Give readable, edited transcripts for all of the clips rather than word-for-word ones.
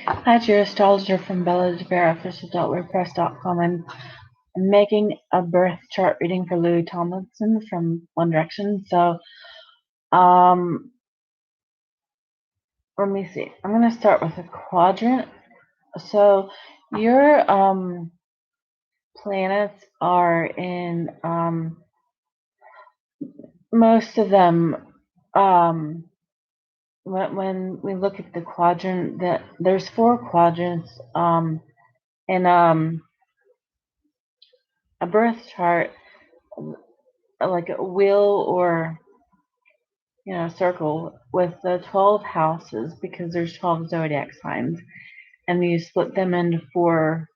Hi, your astrologer from BellaDeVeraOfficial.wordpress.com. I'm making a birth chart reading for Louis Tomlinson from One Direction. So, um, let me see. I'm going to start with a quadrant. So, your planets are in most of them. Um, when we look at the quadrant, that there's four quadrants. In a birth chart, like a wheel or circle with the 12 houses, because there's 12 zodiac signs, and you split them into four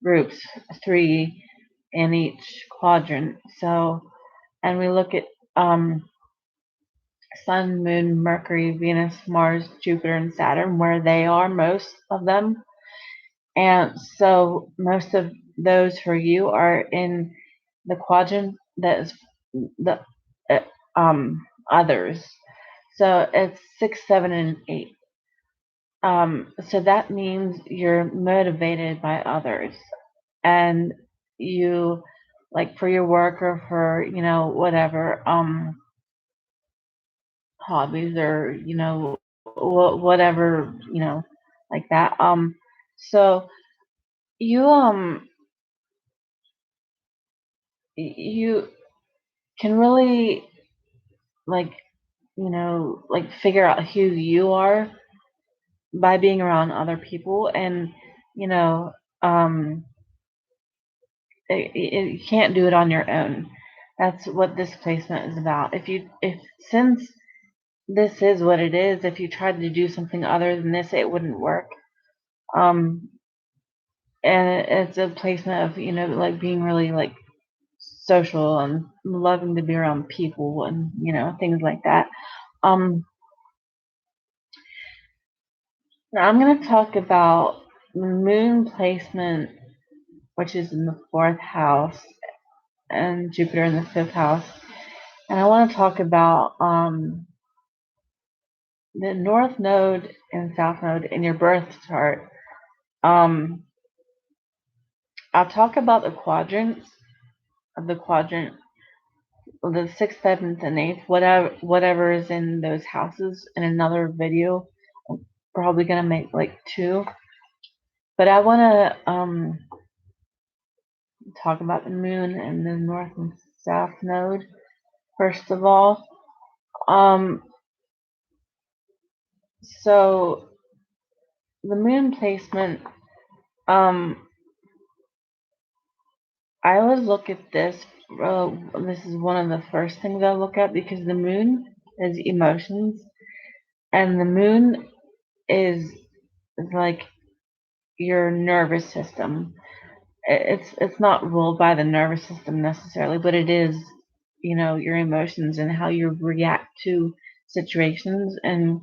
groups, three in each quadrant. So, and we look at Sun, Moon, Mercury, Venus, Mars, Jupiter, and Saturn, where they are, most of them. And so most of those for you are in the quadrant that is the others. So it's 6, 7, and 8. So that means you're motivated by others, and you, like, for your work or for whatever hobbies, or whatever, like that. So you you can really, like, like, figure out who you are by being around other people, and you know um you can't do it on your own. That's what this placement is about. If since this is what it is, if you tried to do something other than this, it wouldn't work. um and it's a placement of, like, being really, like, social and loving to be around people, and things like that. Now I'm going to talk about moon placement, which is in the fourth house, and Jupiter in the fifth house. And I want to talk about the north node and south node in your birth chart. Um, I'll talk about the quadrants of the quadrant, the sixth, seventh, and eighth, whatever is in those houses, in another video. I'm probably gonna make like two, but I want to talk about the moon and the north and south node first of all. Um, so the moon placement, um, I always look at this. This is one of the first things I look at, because the moon is emotions, and the moon is like your nervous system. It's not ruled by the nervous system necessarily, but it is, your emotions and how you react to situations and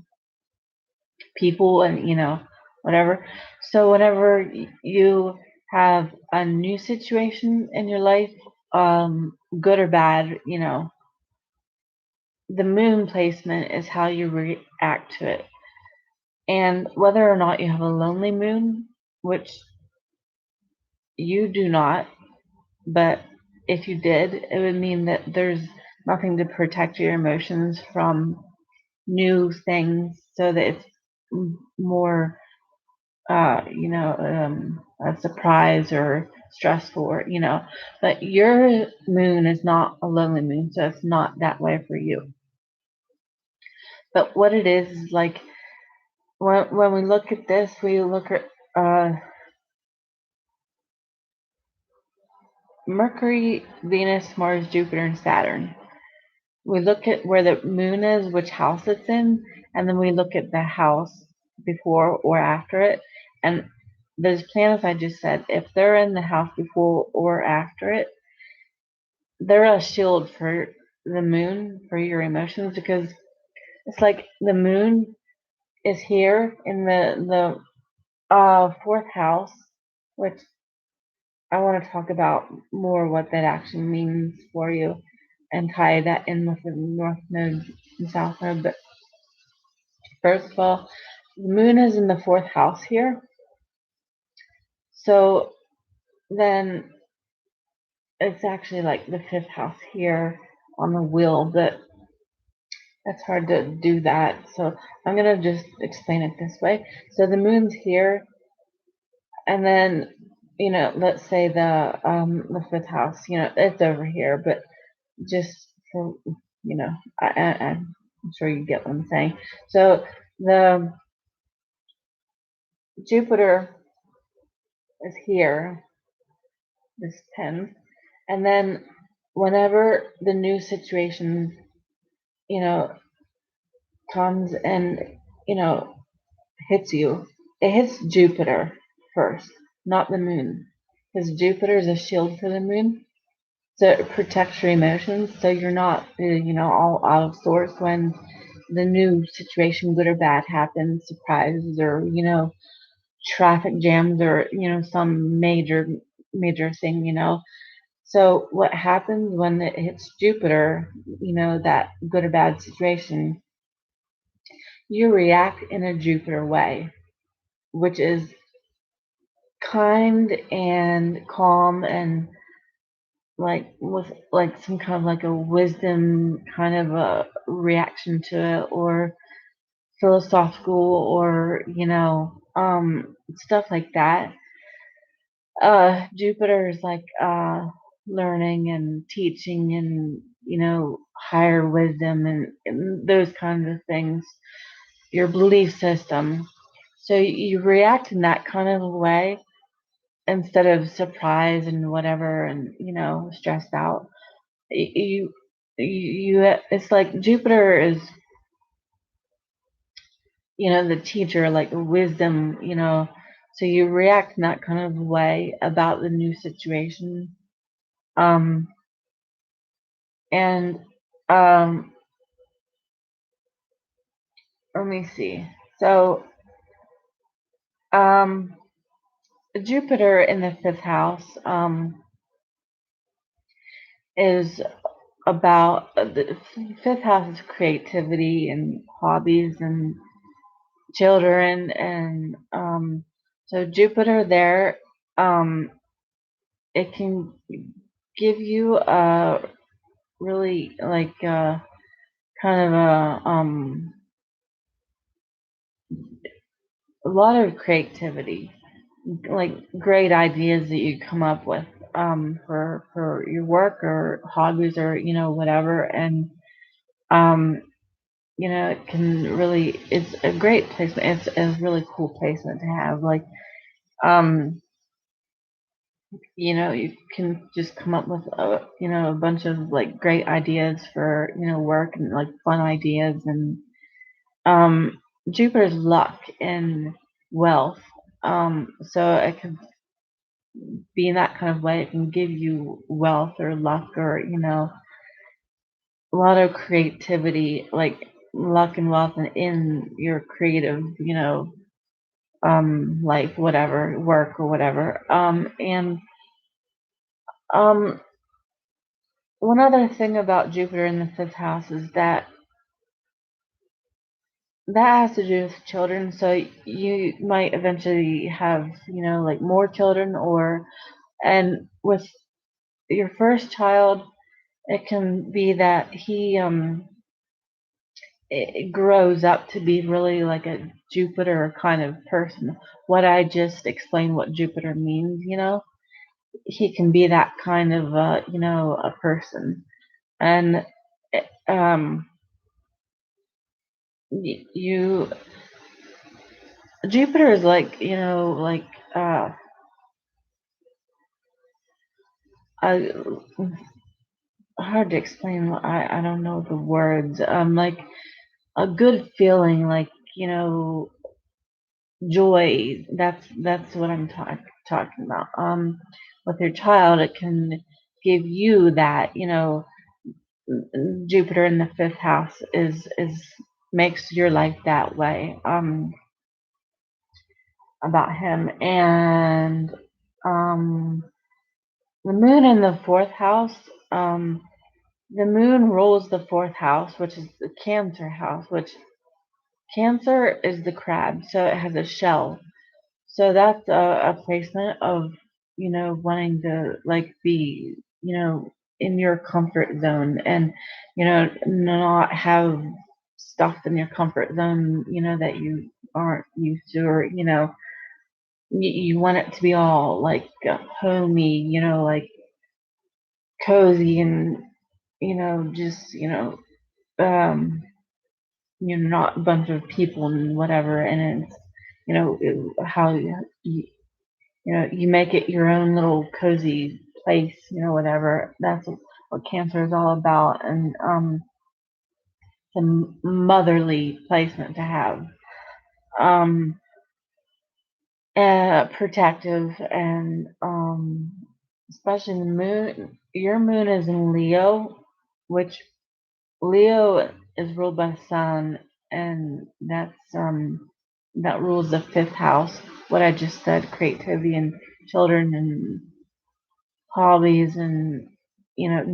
people, and whatever. So whenever you have a new situation in your life, good or bad, the moon placement is how you react to it. And whether or not you have a lonely moon, which you do not, but if you did, it would mean that there's nothing to protect your emotions from new things, so that it's more a surprise or stressful, or but your moon is not a lonely moon, so it's not that way for you. But what it is like, when we look at this, we look at Mercury, Venus, Mars, Jupiter, and Saturn. We look at where the moon is, which house it's in, and then we look at the house before or after it. And those planets I just said, if they're in the house before or after it, they're a shield for the moon, for your emotions, because it's like the moon is here in the fourth house, which I want to talk about more what that actually means for you, and tie that in with the north node and south node. But first of all, the moon is in the fourth house here, So then it's actually like the fifth house here on the wheel, but it's hard to do that. So I'm gonna just explain it this way. So the moon's here, and then let's say the fifth house, it's over here, but just for you know, I'm sure you get what I'm saying. So the Jupiter is here, this pen, and then whenever the new situation, you know, comes and you know hits you, it hits Jupiter first, not the moon, because Jupiter is a shield for the moon. So it protects your emotions, so you're not, all out of sorts when the new situation, good or bad, happens, surprises, or traffic jams, or some major thing. So what happens when it hits Jupiter? That good or bad situation, you react in a Jupiter way, which is kind and calm and like with like some kind of like a wisdom kind of a reaction to it, or philosophical, or stuff like that. Jupiter is like learning and teaching and higher wisdom and those kinds of things, your belief system. So you react in that kind of a way instead of surprised and whatever and stressed out. You it's like Jupiter is the teacher, like wisdom, so you react in that kind of way about the new situation. um and let me see. So um Jupiter in the fifth house is about the fifth house is creativity and hobbies and children, and so Jupiter there, um it can give you a really like kind of a lot of creativity, like great ideas that you come up with for your work or hobbies or whatever. And um it can really, it's a great placement. It's a really cool placement to have, like um you can just come up with a bunch of like great ideas for work and like fun ideas. And um Jupiter's luck and wealth, so it can be in that kind of way. It can give you wealth or luck, or a lot of creativity, like luck and wealth in your creative life, whatever, work or whatever. And um one other thing about Jupiter in the fifth house is that that has to do with children. So you might eventually have, like more children, or and with your first child, it can be that he it grows up to be really like a Jupiter kind of person. What I just explained, what Jupiter means, he can be that kind of a person. And um you Jupiter is like, like uh, I, hard to explain. I don't know the words. Like a good feeling, like joy. That's what I'm talking about. With your child, it can give you that. Jupiter in the fifth house is makes your life that way. About him. And um the moon in the fourth house, the moon rules the fourth house, which is the Cancer house, which Cancer is the crab, so it has a shell. So that's a placement of, wanting to like be, in your comfort zone, and, not have stuff in your comfort zone, that you aren't used to, or, you want it to be all like homey, like cozy, and, just, um, not a bunch of people and whatever. And it's, how you make it your own little cozy place, whatever. That's what cancer is all about, and the motherly placement to have, um, protective, and especially the moon. Your moon is in Leo, which Leo is ruled by the sun, and that rules the fifth house. What I just said, creativity and children and hobbies, and,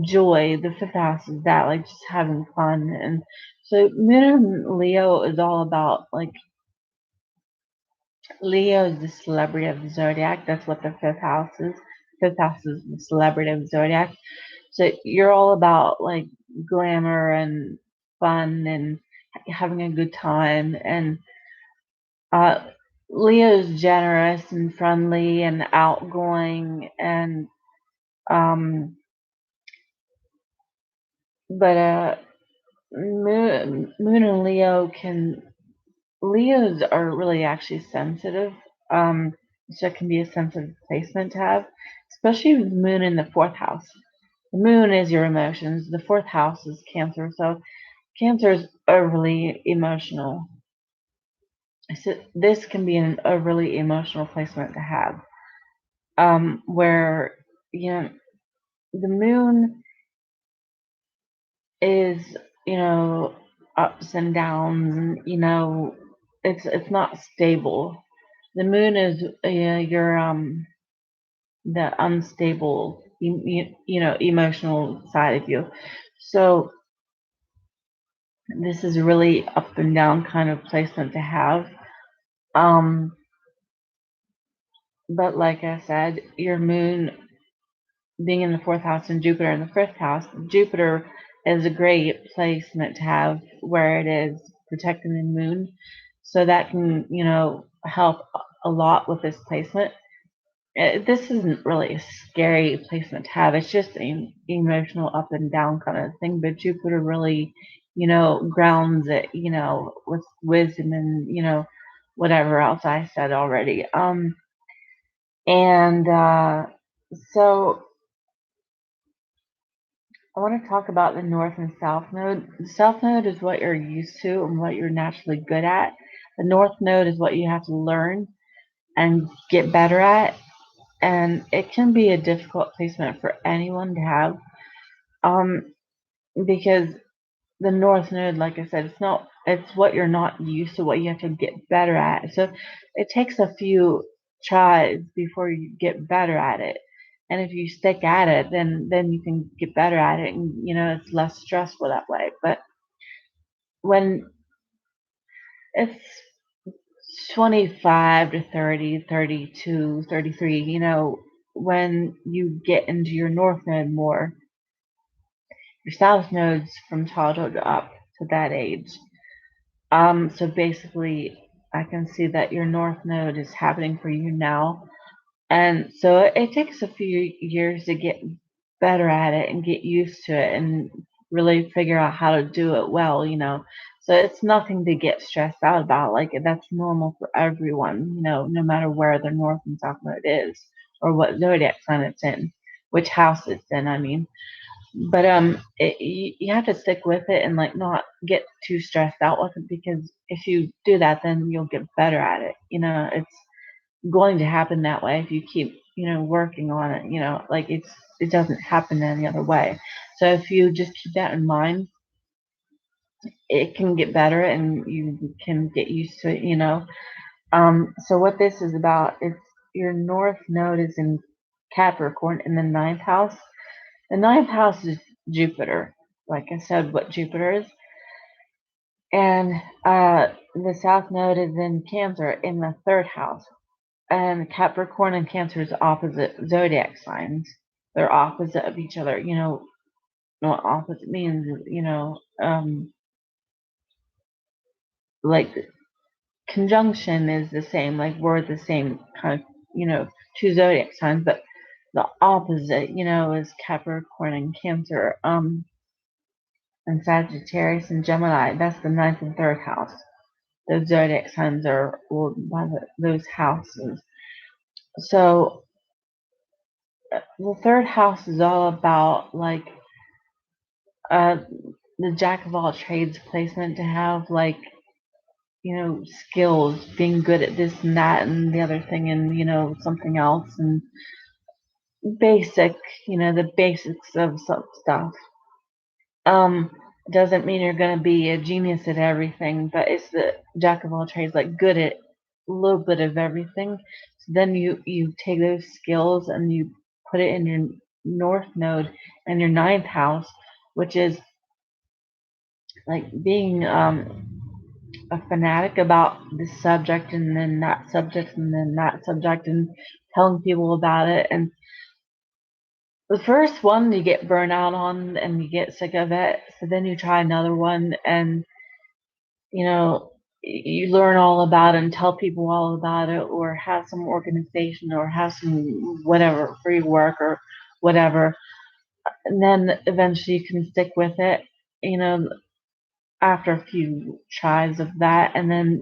joy. The fifth house is that, like, just having fun. And so moon in Leo is all about, like, Leo is the celebrity of the zodiac. That's what the fifth house is. Fifth house is the celebrity of the zodiac. So you're all about, like, glamour and fun, and having a good time. And uh, Leo's generous and friendly and outgoing, and um, but Moon and Leo can Leos are really actually sensitive. Um, so it can be a sensitive placement to have, especially with Moon in the fourth house. The Moon is your emotions. The fourth house is Cancer. So Cancer is overly emotional. So this can be an overly emotional placement to have, where, you know the Moon is, you know ups and downs, and, it's not stable. The Moon is, your the unstable, emotional side of you. So this is a really up and down kind of placement to have. Um, but like I said, your Moon being in the fourth house and Jupiter in the fifth house, Jupiter is a great placement to have where it is protecting the Moon. So that can, help a lot with this placement. This isn't really a scary placement to have. It's just an emotional up and down kind of thing. But Jupiter really, grounds it, with wisdom, and, whatever else I said already. And so I want to talk about the North and South Node. The South Node is what you're used to and what you're naturally good at. The North Node is what you have to learn and get better at. And it can be a difficult placement for anyone to have, um, because the North Node, like I said, it's what you're not used to, what you have to get better at. So it takes a few tries before you get better at it. And if you stick at it, then you can get better at it, and, it's less stressful that way. But when it's 25 to 30, 32, 33, when you get into your North Node more, your South Node's from childhood up to that age. So basically, I can see that your North Node is happening for you now. And so it takes a few years to get better at it and get used to it and really figure out how to do it well. So it's nothing to get stressed out about. Like, that's normal for everyone, no matter where their North and South Node is, or what zodiac sign it's in, which house it's in, I mean. But you have to stick with it, and, like, not get too stressed out with it, because if you do that, then you'll get better at it. It's going to happen that way if you keep, working on it. Like, it doesn't happen any other way. So if you just keep that in mind, it can get better, and you can get used to it. So what this is about is your North Node is in Capricorn in the ninth house. The ninth house is Jupiter. Like I said, what Jupiter is. And the South Node is in Cancer in the third house. And Capricorn and Cancer is opposite zodiac signs. They're opposite of each other. What opposite means is, like conjunction is the same, like we're the same kind of, two zodiac signs, but the opposite, is Capricorn and Cancer, and Sagittarius and Gemini. That's the ninth and third house. Those zodiac signs are ruled by those houses. So the third house is all about like uh, the jack of all trades placement, to have like skills, being good at this and that and the other thing, and something else, and basic, the basics of some stuff. Um, doesn't mean you're going to be a genius at everything, but it's the jack of all trades, like good at a little bit of everything. So then you take those skills and you put it in your north node and your ninth house, which is like being a fanatic about this subject and then that subject and then that subject, and telling people about it. And the first one you get burnt out on and you get sick of it, so then you try another one, and you know you learn all about it and tell people all about it, or have some organization, or have some whatever free work or whatever, and then eventually you can stick with it, you know after a few tries of that, and then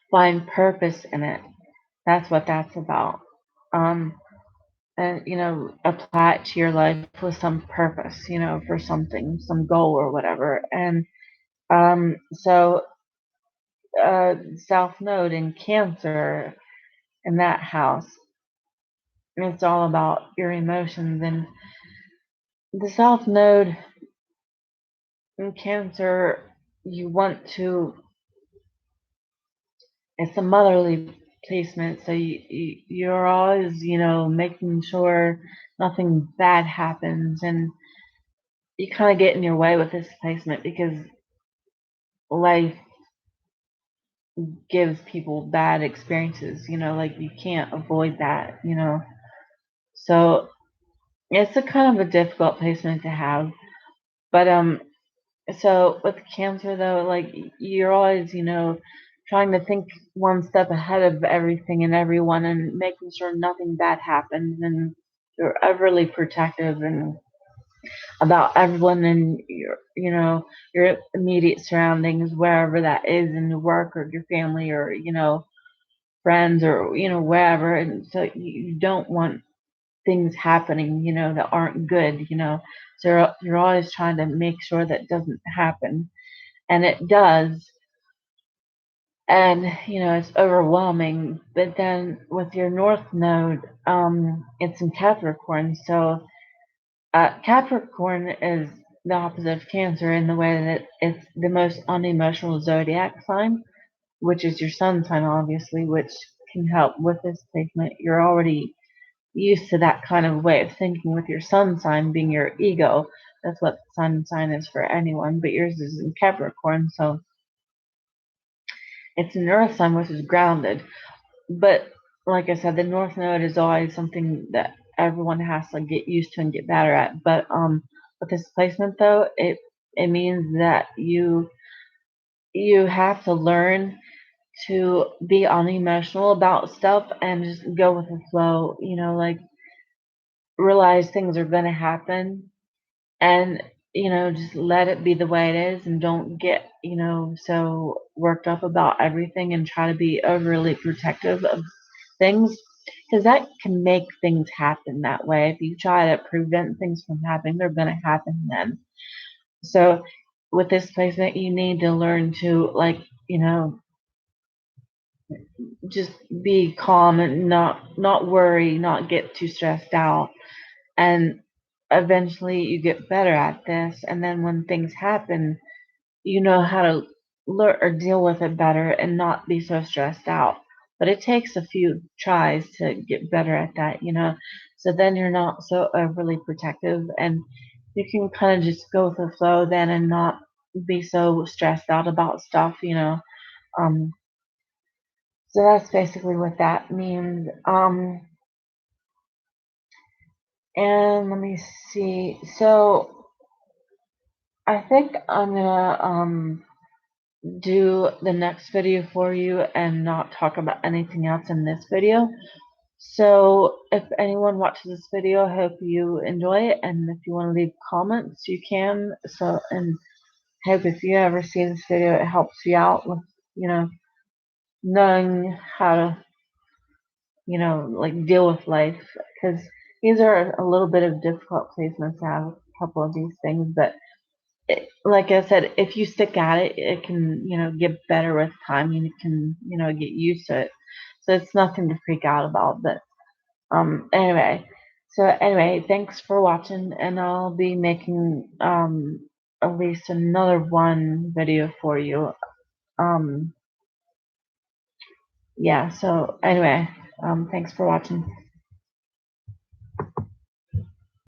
find purpose in it. That's what that's about. Um, and apply it to your life with some purpose, for something, some goal or whatever. And so South Node in Cancer, in that house, it's all about your emotions. And the South Node in Cancer, you want to. It's a motherly placement, so you're always making sure nothing bad happens, and you kind of get in your way with this placement because life gives people bad experiences, like you can't avoid that. So it's a kind of a difficult placement to have. But so with Cancer though, like you're always, trying to think one step ahead of everything and everyone, and making sure nothing bad happens, and you're overly protective and about everyone in your immediate surroundings, wherever that is, in your work or your family, or friends, or wherever. And so you don't want things happening that aren't good. So you're always trying to make sure that doesn't happen, and it does. And it's overwhelming. But then with your north node, it's in Capricorn. So Capricorn is the opposite of Cancer in the way that it's the most unemotional zodiac sign, which is your sun sign, obviously, which can help with this placement. You're already used to that kind of way of thinking, with your sun sign being your ego. That's what the sun sign is for anyone, but yours is in Capricorn, so it's an earth sign, which is grounded. But like I said, the north node is always something that everyone has to get used to and get better at. But with this placement though, it means that you have to learn to be unemotional about stuff and just go with the flow. Like realize things are going to happen, and just let it be the way it is, and don't get so worked up about everything and try to be overly protective of things, because that can make things happen that way. If you try to prevent things from happening, they're going to happen then. So with this placement, you need to learn to, like, just be calm and not worry, not get too stressed out, and eventually you get better at this, and then when things happen, you know how to learn or deal with it better and not be so stressed out. But it takes a few tries to get better at that. So then you're not so overly protective, and you can kind of just go with the flow then, and not be so stressed out about stuff. Um, So that's basically what that means. And let me see. So I think I'm gonna do the next video for you and not talk about anything else in this video. So if anyone watches this video, I hope you enjoy it, and if you want to leave comments, you can. So, and hope if you ever see this video, it helps you out with, knowing how to, like deal with life, because these are a little bit of difficult placements to have a couple of these things, but like I said, if you stick at it, it can, get better with time, and you can, get used to it. So it's nothing to freak out about, but anyway, thanks for watching, and I'll be making at least another one video for you. Yeah, so anyway, thanks for watching.